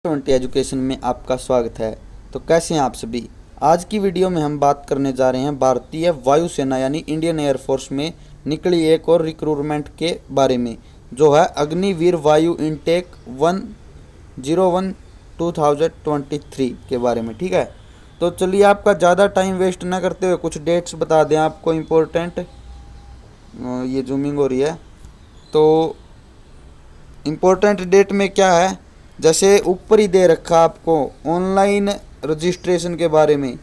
20 education में आपका स्वागत है। तो कैसे हैं आप सभी। आज की वीडियो में हम बात करने जा रहे हैं भारतीय वायुसेना यानी इंडियन एयरफोर्स में निकली एक और रिक्रूटमेंट के बारे में, जो है अग्निवीर वायु इनटेक 101-2023 के बारे में। ठीक है, तो चलिए आपका ज़्यादा टाइम वेस्ट ना करते हुए कुछ डेट्स बता दें आपको इम्पोर्टेंट। ये जूमिंग हो रही है, तो इम्पोर्टेंट डेट में क्या है, जैसे ऊपर ही दे रखा आपको ऑनलाइन रजिस्ट्रेशन के बारे में।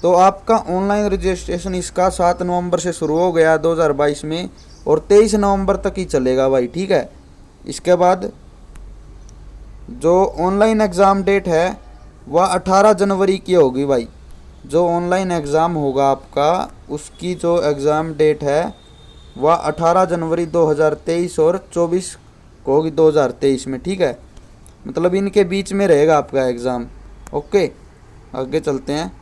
तो आपका ऑनलाइन रजिस्ट्रेशन इसका 7 नवंबर से शुरू हो गया 2022 में और 23 नवंबर तक ही चलेगा भाई। ठीक है, इसके बाद जो ऑनलाइन एग्ज़ाम डेट है वह 18 जनवरी की होगी भाई। जो ऑनलाइन एग्ज़ाम होगा आपका उसकी जो एग्ज़ाम डेट है वह 18 जनवरी 2023 और 24 को होगी 2023 में। ठीक है, मतलब इनके बीच में रहेगा आपका एग्ज़ाम। ओके, आगे चलते हैं।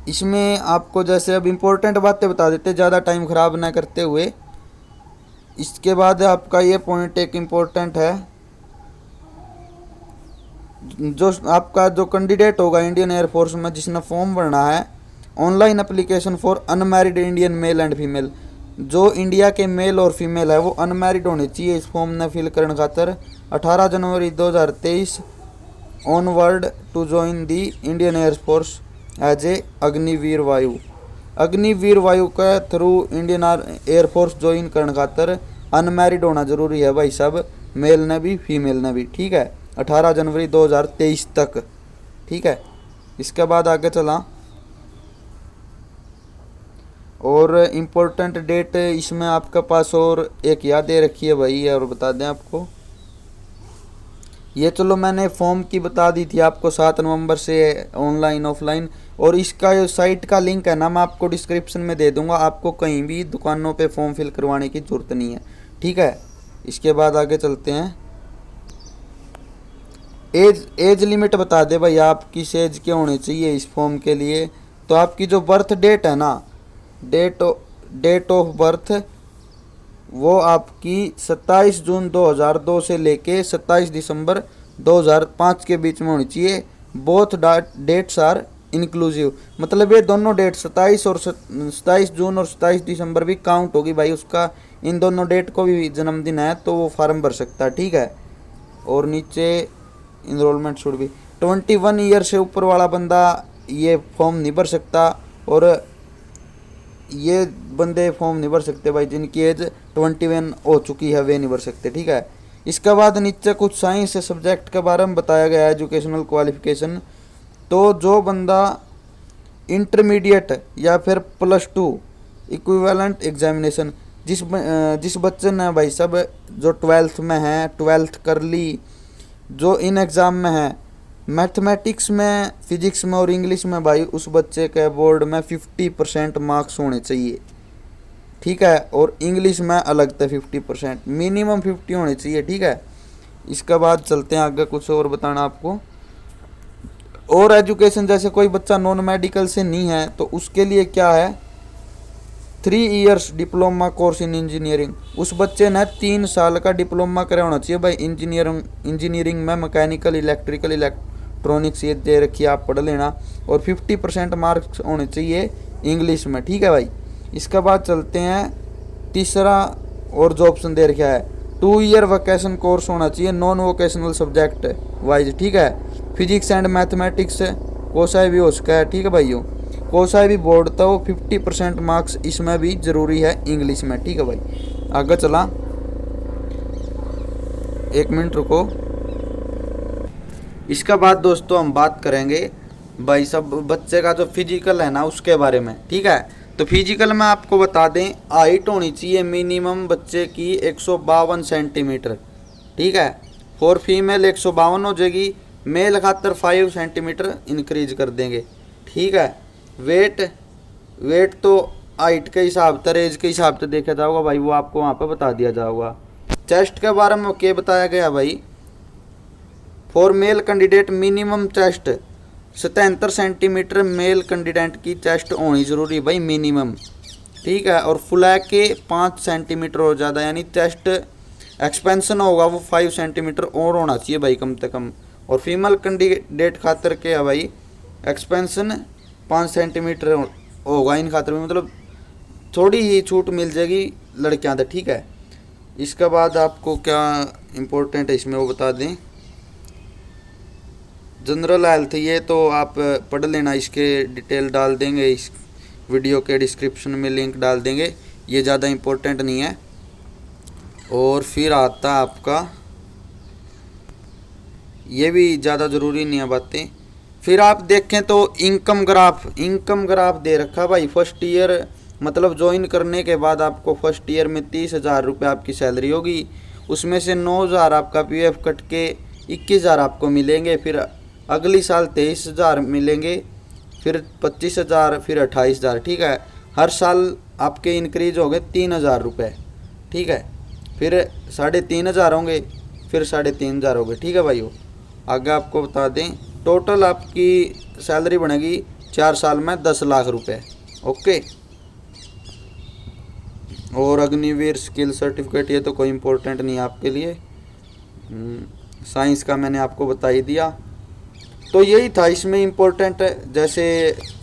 इसमें आपको जैसे अब इम्पोर्टेंट बातें बता देते ज़्यादा टाइम ख़राब ना करते हुए। इसके बाद आपका ये पॉइंट एक इम्पोर्टेंट है, जो आपका जो कैंडिडेट होगा इंडियन एयरफोर्स में जिसने फॉर्म भरना है, online application for unmarried Indian male and female. जो इंडिया के मेल और फीमेल है वो अनमैरिड होने चाहिए इस फॉर्म ने फिल करने खातर 18 January 2023 onward to join the Indian air force as a Agniveer Vayu. Agniveer वायु के थ्रू इंडियन एयरफोर्स ज्वाइन करने खातर अनमैरिड होना जरूरी है भाई सब, मेल ने भी फीमेल ने भी। ठीक है, 18 जनवरी 2023 तक। ठीक है, इसके बाद आगे चला और इम्पोर्टेंट डेट इसमें आपके पास और एक याद दे रखी है भाई, और बता दें आपको ये, चलो मैंने फॉर्म की बता दी थी आपको 7 नवंबर से ऑनलाइन ऑफलाइन, और इसका जो साइट का लिंक है ना मैं आपको डिस्क्रिप्शन में दे दूंगा। आपको कहीं भी दुकानों पे फॉर्म फिल करवाने की ज़रूरत नहीं है। ठीक है, इसके बाद आगे चलते हैं। एज लिमिट बता दे भाई आप किस एज के होने चाहिए इस फॉर्म के लिए। तो आपकी जो बर्थ डेट है ना, डेट ऑफ बर्थ वो आपकी 27 जून 2002 से लेके 27 दिसंबर 2005 के बीच में होनी चाहिए। बोथ डेट्स आर इंक्लूसिव, मतलब ये दोनों डेट 27 जून और 27 दिसंबर भी काउंट होगी भाई उसका। इन दोनों डेट को भी जन्मदिन है तो वो फॉर्म भर सकता है। ठीक है, और नीचे इनरोलमेंट शुड भी 21 ईयर से ऊपर वाला बंदा ये फॉर्म नहीं भर सकता, और ये बंदे फॉर्म नहीं भर सकते भाई जिनकी एज 21 हो चुकी है, वे नहीं भर सकते। ठीक है, इसके बाद नीचे कुछ साइंस सब्जेक्ट के बारे में बताया गया है, एजुकेशनल क्वालिफिकेशन। तो जो बंदा इंटरमीडिएट या फिर +2 इक्विवेलेंट एग्जामिनेशन, जिस बच्चे ने भाई सब जो 12th में है, 12th कर ली, जो इन एग्ज़ाम में है मैथमेटिक्स में, फिजिक्स में और इंग्लिश में भाई, उस बच्चे के बोर्ड में 50% मार्क्स होने चाहिए। ठीक है, और इंग्लिश में अलग था 50%, मिनिमम 50 होने चाहिए। ठीक है, इसके बाद चलते हैं आगे, कुछ और बताना आपको। और एजुकेशन जैसे कोई बच्चा नॉन मेडिकल से नहीं है तो उसके लिए क्या है, 3 years diploma course in engineering. उस बच्चे ने 3 साल का डिप्लोमा करा होना चाहिए भाई इंजीनियरिंग में, मैकेनिकल, इलेक्ट्रिकल, इलेक्ट्रॉनिक्स ये दे रखी है, आप पढ़ लेना। और 50% मार्क्स होने चाहिए इंग्लिश में। ठीक है भाई, इसके बाद चलते हैं तीसरा, और जो ऑप्शन दे रखा है 2 ईयर वोकेशन कोर्स होना चाहिए नॉन वोकेशनल सब्जेक्ट वाइज। ठीक है, फिजिक्स एंड मैथमेटिक्स कोसा भी हो सका है। ठीक है भाइयों, कोसा भी बोर्ड था वो 50% मार्क्स इसमें भी ज़रूरी है इंग्लिश में। ठीक है भाई, आगे चला, 1 मिनट रुको। इसके बाद दोस्तों हम बात करेंगे भाई सब बच्चे का जो फिजिकल है ना उसके बारे में। ठीक है, तो फिजिकल में आपको बता दें हाइट होनी चाहिए मिनिमम बच्चे की 152 सेंटीमीटर। ठीक है, फॉर फीमेल 152 हो जाएगी, मेल खातर 5 सेंटीमीटर इंक्रीज कर देंगे। ठीक है, वेट तो हाइट के हिसाब से, एज के हिसाब से देखा जाएगा भाई, वो आपको वहाँ पे बता दिया जाएगा। चेस्ट के बारे में क्या बताया गया भाई, for male candidate minimum chest 77 centimetre male candidate की चेस्ट होनी जरूरी है भाई मिनिमम। ठीक है, और फुला के 5 सेंटीमीटर और ज़्यादा, यानी चेस्ट एक्सपेंशन होगा वो 5 सेंटीमीटर और होना चाहिए भाई कम से कम। और फीमेल कैंडिडेट खातर के है भाई एक्सपेंशन 5 सेंटीमीटर होगा इन खातर में, मतलब थोड़ी ही छूट मिल जाएगी लड़कियां तो, ठीक है। इसके बाद आपको क्या इम्पोर्टेंट है इसमें वो बता दें। जनरल हेल्थ ये तो आप पढ़ लेना, इसके डिटेल डाल देंगे इस वीडियो के डिस्क्रिप्शन में, लिंक डाल देंगे, ये ज़्यादा इम्पोर्टेंट नहीं है। और फिर आता है आपका, ये भी ज़्यादा ज़रूरी नहीं है बातें। फिर आप देखें तो इनकम ग्राफ दे रखा भाई। फर्स्ट ईयर मतलब ज्वाइन करने के बाद आपको फर्स्ट ईयर में 30,000 रुपये आपकी सैलरी होगी, उसमें से 9,000 आपका पीएफ कट के 21,000 आपको मिलेंगे। फिर अगली साल 23,000 मिलेंगे, फिर 25,000, फिर 28,000, ठीक है। हर साल आपके इंक्रीज हो गए 3,000 रुपये, ठीक है। फिर 3,500 होंगे, फिर 3,500 हो गए, ठीक है भाई। आगे आपको बता दें टोटल आपकी सैलरी बनेगी 4 साल में 10 लाख रुपए, ओके। और अग्निवीर स्किल सर्टिफिकेट ये तो कोई इम्पोर्टेंट नहीं है आपके लिए, साइंस का मैंने आपको बता ही दिया। तो यही था इसमें इम्पोर्टेंट, जैसे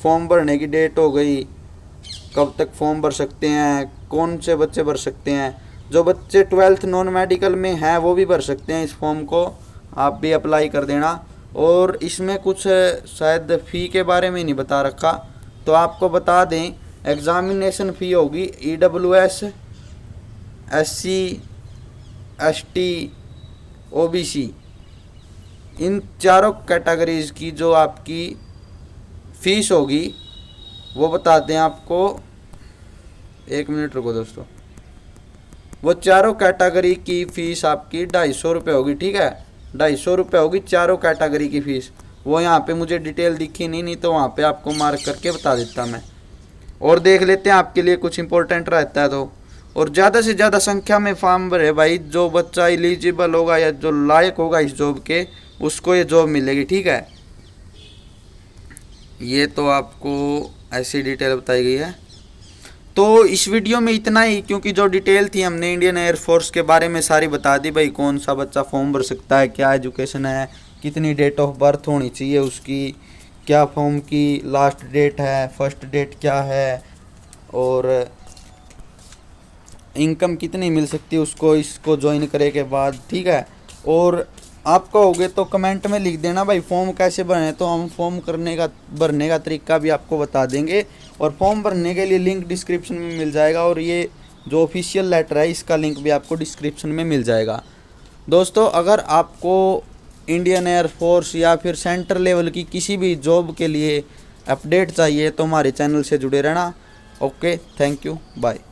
फॉर्म भरने की डेट हो गई, कब तक फॉर्म भर सकते हैं, कौन से बच्चे भर सकते हैं। जो बच्चे 12th नॉन मेडिकल में हैं वो भी भर सकते हैं इस फॉर्म को, आप भी अप्लाई कर देना। और इसमें कुछ शायद फ़ी के बारे में नहीं बता रखा, तो आपको बता दें एग्ज़ामिनेशन फ़ी होगी EWS, SC, ST, OBC, इन चारों कैटेगरीज़ की जो आपकी फ़ीस होगी वो बता दें आपको। 1 मिनट रुको दोस्तों, वो चारों कैटेगरी की फ़ीस आपकी 250 रुपये होगी, ठीक है। 250 रुपये होगी चारों कैटेगरी की फ़ीस। वो यहाँ पे मुझे डिटेल दिखी नहीं तो वहाँ पे आपको मार्क करके बता देता मैं। और देख लेते हैं आपके लिए कुछ इंपॉर्टेंट रहता है तो। और ज़्यादा से ज़्यादा संख्या में फॉर्म भरे भाई, जो बच्चा एलिजिबल होगा या जो लायक होगा इस जॉब के, उसको ये जॉब मिलेगी, ठीक है। ये तो आपको ऐसी डिटेल बताई गई है। तो इस वीडियो में इतना ही, क्योंकि जो डिटेल थी हमने इंडियन एयरफोर्स के बारे में सारी बता दी भाई, कौन सा बच्चा फॉर्म भर सकता है, क्या एजुकेशन है, कितनी डेट ऑफ बर्थ होनी चाहिए उसकी, क्या फॉर्म की लास्ट डेट है, फर्स्ट डेट क्या है, और इनकम कितनी मिल सकती है उसको इसको ज्वाइन करे के बाद, ठीक है। और आप कहोगे तो कमेंट में लिख देना भाई फॉर्म कैसे भरें, तो हम फॉर्म भरने का तरीका भी आपको बता देंगे। और फॉर्म भरने के लिए लिंक डिस्क्रिप्शन में मिल जाएगा, और ये जो ऑफिशियल लेटर है इसका लिंक भी आपको डिस्क्रिप्शन में मिल जाएगा। दोस्तों, अगर आपको इंडियन एयरफोर्स या फिर सेंटर लेवल की किसी भी जॉब के लिए अपडेट चाहिए तो हमारे चैनल से जुड़े रहना। Okay, thank you, bye.